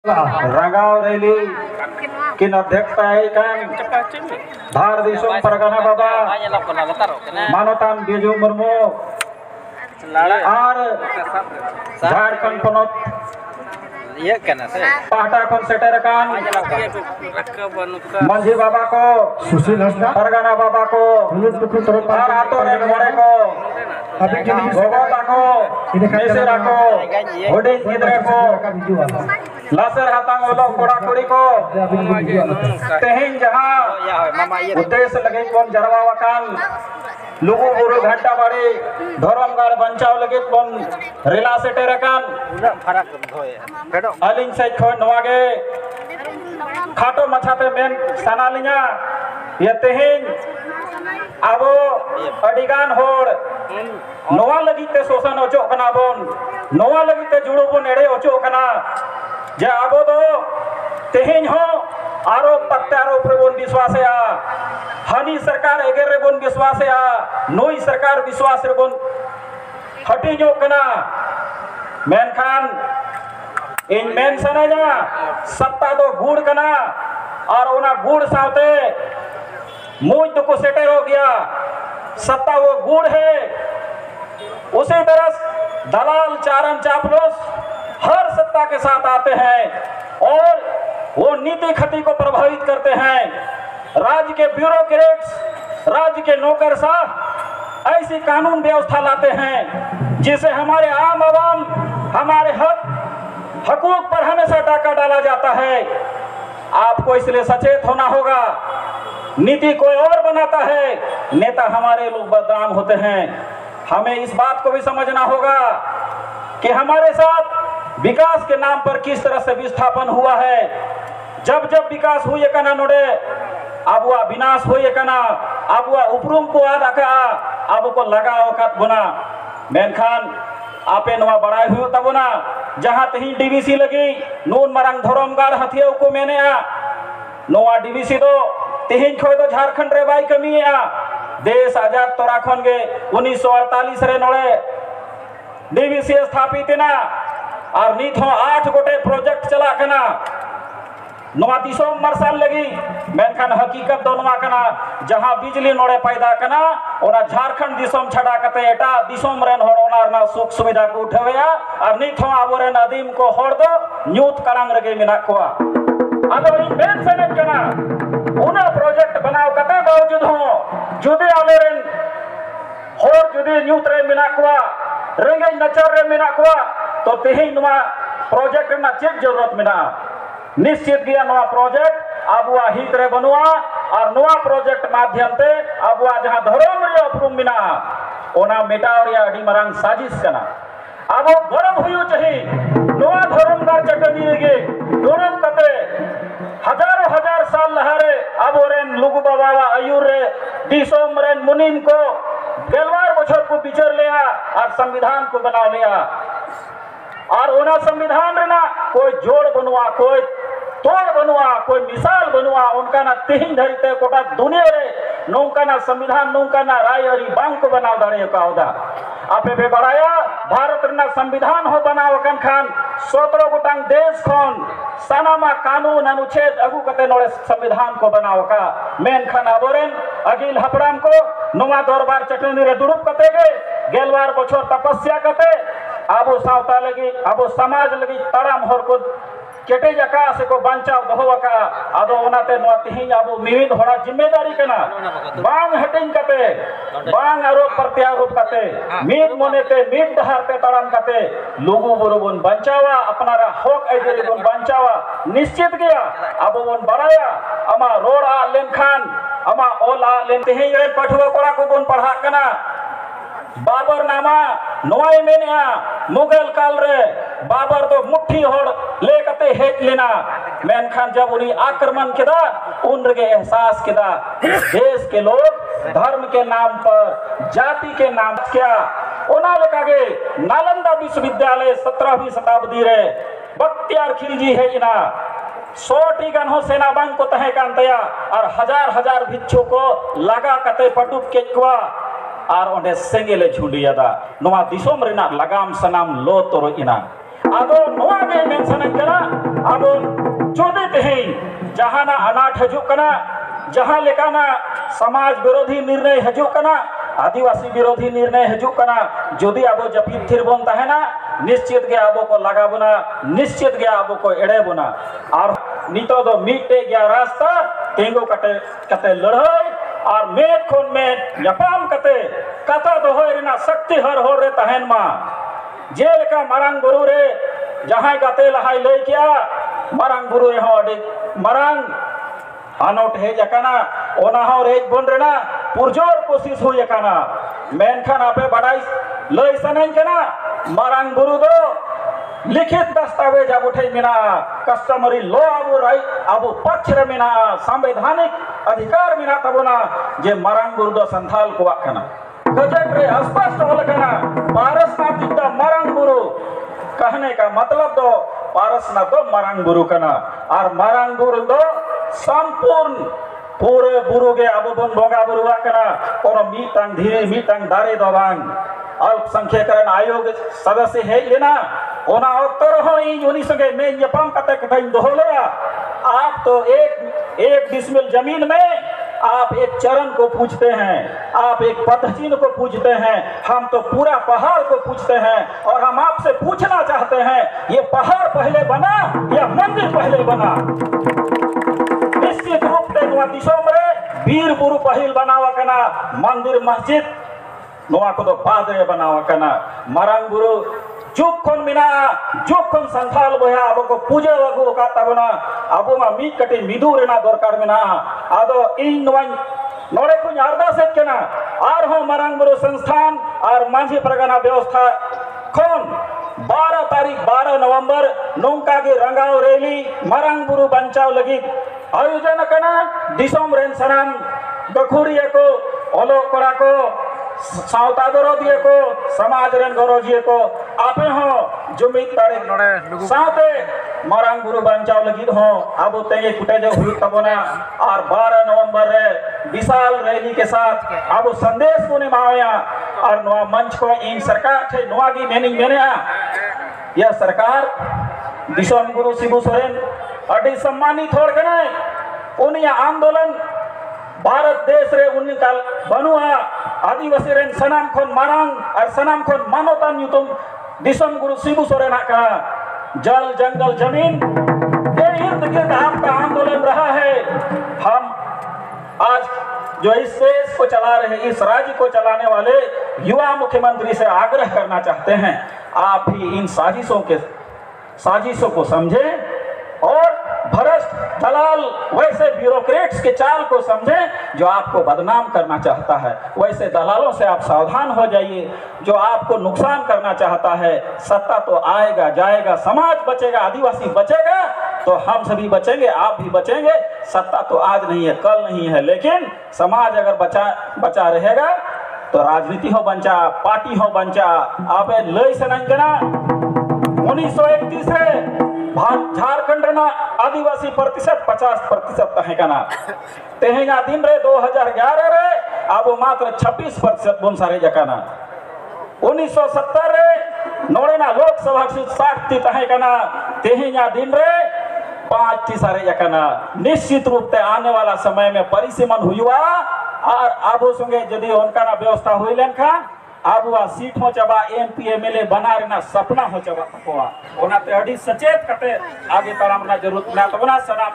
रंगाव rally किन अध्यक्षता धार दिसोम परगना बाबा मानोतान बिजू मुर्मू और झारखंड पनोत पाटा खन सेटेरकान मंझी बाबा को सुशील हंसदा परगना बाबा को और आतो रे मोड़े को गोगोता को नेसेरा को होडी गिदरे को लासर हातांग ओलो कोड़ा कोड़ी को तेहिं जहां उद्देश्य लगे कोन जरवा वकान लुगु बुरु घंटा बाड़ी धर्मगार बंचाव लगे कोन रेला सेटेरकान अलिंग से खो नवागे खाटो मछाते मेन सनालिया ये तेहिं आबो अडिगान होड़ नोवा लगिते शोषण ओचो कना बोन नोवा लगिते जुड़ो बोन एड़े ओचो कना जे आबो दो तेहिं हो आरोप प्रत्यारोप रे बोन विश्वास या हनी सरकार एगर रे बोन विश्वास या नोई सरकार विश्वास रे बोन हटी जो कना मेनखान इन मेन सनाया सत्ता दो गुड़ कना और उना गुड़ सावते मुझ तो को सेटर हो गया सत्ता वो गुड़ है उसी तरह दलाल चारण चापलूस हर सत्ता के साथ आते हैं और वो नीति खती को प्रभावित करते हैं। राज्य के ब्यूरोक्रेट्स राज्य के नौकरशाह ऐसी कानून व्यवस्था लाते हैं जिसे हमारे आम आवाम हमारे हकूक पर हमेशा डाका डाला जाता है। आपको इसलिए सचेत होना होगा। नीति कोई और बनाता है, नेता हमारे लोग बदनाम होते हैं। हमें इस बात को भी समझना होगा कि हमारे साथ विकास के नाम पर किस तरह से विस्थापन हुआ है। जब जब विकास हुई कना नोड़े अब वह विनाश हुई कना अब वह उपरूम को आदा का अब को लगाओ का बुना मेनखान आपे नवा बड़ाई हुई तब ना जहां तहीं डीवीसी लगी नून मरंग धर्मगार हथियार को मैंने नोवा डीवीसी दो तेहिं खोय दो झारखंड रे बाई कमी देश आजाद तो राखन गे 1948 रे नोड़े डीवीसी स्थापित ना और नीत हो 8 गोटे प्रोजेक्ट चला कना नोवा दिसोम मरसाल लगी मेनखान हकीकत दो नोवा कना जहां बिजली नोड़े पैदा कना ओना झारखंड दिसोम छड़ा कते एटा दिसोम रेन होड़ ओनार ना सुख सुविधा को उठेवेया और नीत हो आबोरे नदीम को होड़ दो न्यूत कलांग रगे मिना कोआ आदो इन बेन सेनेट कना उना प्रोजेक्ट बनाव कते बावजूद हो जुदे आलेरेन होर जुदे न्यूत रे मिना कोआ रेंगे नचर रे मिना कोआ तो तेही नोवा प्रोजेक्ट ना चेक जरूरत मिना निश्चित गया नवा प्रोजेक्ट अब वह हित रे बनुआ और नवा प्रोजेक्ट माध्यम ते अब वह जहां धर्म रे उपरुम मिना ओना मेटावर या अडी मरंग साजिश कना अब गरम हुयो चाहिए नवा धर्मगार चटनी गे दोनों कते हजारों हजार साल लहारे अब ओरेन लुगु बाबा आयुर रे दिसोम रेन मुनिम को गेलवार बछर को बिचर लिया और संविधान को बना लिया और ओना संविधान रे ना कोई जोड़ बनुआ कोई तोड़ बनुआ कोई मिसाल बनुआ उनका ना तिहिं धरिते कोटा दुनिया रे नौका ना संविधान नौका ना राय और बांग को बनाव दाड़े का होदा आपे बे बड़ाया भारत रे ना संविधान हो बनाव कन खान 17 गोटांग देश खन सनामा कानून अनुच्छेद अगु कते नोड़े संविधान को बनाव का मेन खान आबोरेन अगिल हपराम को नोवा दरबार चटनी रे दुरुप कते गे गेलवार बछर तपस्या कते आबो सावता लगी आबो समाज लगी तड़ाम हर को केटे जका से को बंचाव दोहवका आदो ओनाते नो तिहिं आबो मिमिद होड़ा जिम्मेदारी कना बांग हटिंग कते बांग आरोप प्रत्यारोप कते मीद मोनेते मीद दहारते तड़ाम कते लोगो बरोबन बंचावा अपनारा हक आइदरी बन बंचावा निश्चित गया आबो बन बड़ाया अमा रोड़ा लेनखान अमा ओला लेन तिहिं रे पठवा कोड़ा को बन पढ़ा कना बाबर नामा नोए मेनिया मुगल काल रे बाबर तो मुट्ठी होड़ ले कते हेट लेना मेनखान जब उन्हीं आक्रमण किदा उन रगे एहसास किदा देश के लोग धर्म के नाम पर जाति के नाम क्या ओना लेकागे नालंदा विश्वविद्यालय 17वीं शताब्दी रे बख्तियार खिलजी है इना 100 टी गन हो सेना बांग को तहे कांतया और हजार हजार भिक्षु को लगा कते पटुक केकवा और ओंडे सेंगेले झुंडियादा नोवा दिसोम रेना लगाम सनाम लो तोरो इना आदो नोवा गे मेन सनन करा अब जोदे तेहें जहाना अनाट हजुकना जहां लेकाना समाज विरोधी निर्णय हजुकना आदिवासी विरोधी निर्णय हजुकना जोदी अब जपीत थिरबन तहना निश्चित गया अब को लगाबना निश्चित गया अब को एड़ेबना और नितो दो मीटे गया रास्ता तेंगो कते कते लड़ाई और मेट खोन में यपाम कते कथा दो होना शक्ति हर हो रे तहन मा जेल का मरंग गुरु रे जहां गते लहाई ले क्या मरंग गुरु रे हो अडी मरंग अनोट है जकाना ओना हो रेज बन रेना पुरजोर कोशिश हुई जकाना मेनखान आपे बड़ाई लई सनन कना मरंग गुरु दो लिखित दस्तावेज अब उठे मिना कस्टमरी लॉ अब राइट अब पक्ष रे मिना संवैधानिक अधिकार मिना तबना जे मरंग गुरु दो संथाल को आखना गजट रे स्पष्ट होल कना पारसनाथ द मरंग गुरु कहने का मतलब दो पारसनाथ दो मरंग गुरु कना और मरंग गुरु दो संपूर्ण पूरे बुरु के अब बन बोगा बुरुआ कना और मीटंग धीरे मीटंग दारे दोबांग अल्पसंख्यकरण आयोग सदस्य है लेना ओना उत्तर हो इन सके में यपम कते कते दोहले आप तो एक डिसमिल जमीन में आप एक चरण को पूछते हैं आप एक पदचिन्ह को पूछते हैं हम तो पूरा पहाड़ को पूछते हैं और हम आपसे पूछना चाहते हैं ये पहाड़ पहले बना या मंदिर पहले बना निश्चित रूप से नुआ दिशों में वीर बुरु पहिल बनावा कना मंदिर मस्जिद नुआ को तो पादरे बनावा कना मरंग गुरु जुक खन मिना जुक खन संथाल बोया अब को पूजे वगु का तबना अब मा मी कटे मिदु रेना दरकार मिना आदो इन नुआ नोड़े कुछ अरदास केना आर हो मरंग गुरु संस्थान और माझी परगना व्यवस्था खन 12 तारीख 12 नवंबर नौका के रंगाव रैली मरंग गुरु बंचाव लगी आयोजन कना दिसोम रेन सनाम गखुरिया को ओलो कोड़ा को सावता गरोदिए को समाज रेन गरोजिए को आपे हो जुमित तारीख साथे मरंग गुरु बंचाव लगी हो अब तेगे कुटे जो हुई तबना और 12 नवंबर रे विशाल रैली के साथ अब संदेश को निभाया और नवा मंच को इन सरकार थे नवा की मेने यह सरकार दिशोम गुरु शिबू सोरेन अड़ी सम्मानित हो गए उन्हीं आंदोलन भारत देश रे उन्हीं बनुआ आदिवासी रेन सनाम खोन मरंग और सनाम खोन मानवता न्यूतम दिशोम गुरु शिबू सोरेन का जल जंगल जमीन के इर्द गिर्द आपका आंदोलन रहा है। हम आज जो इस देश को चला रहे इस राज्य को चलाने वाले युवा मुख्यमंत्री से आग्रह करना चाहते हैं आप भी इन साजिशों को समझें और भ्रष्ट दलाल वैसे ब्यूरोक्रेट्स के चाल को समझें जो आपको बदनाम करना चाहता है वैसे दलालों से आप सावधान हो जाइए जो आपको नुकसान करना चाहता है। सत्ता तो आएगा जाएगा समाज बचेगा आदिवासी बचेगा तो हम सभी बचेंगे आप भी बचेंगे। सत्ता तो आज नहीं है कल नहीं है लेकिन समाज अगर बचा रहेगा तो राजनीति हो बंचा पार्टी हो बंचा आप लय सनंजना 1931 से झारखंड ना आदिवासी प्रतिशत 50% तहेगा तेहेगा दिन रे 2011 रे अब मात्र 26% बुन सारे जकाना 1970 रे नोड़ेना लोकसभा सीट 60 तहेगा तेहेगा दिन रे 5 सारे जकाना निश्चित रूप से आने वाला समय में परिसीमन हुआ और अब संगे यदि उनका ना व्यवस्था हुई लेनखा अब वह सीट हो चबा MP MLA बना रहना सपना हो चबा ओना ते अड़ी सचेत कते आगे तड़ामना जरूरत ना तबना सना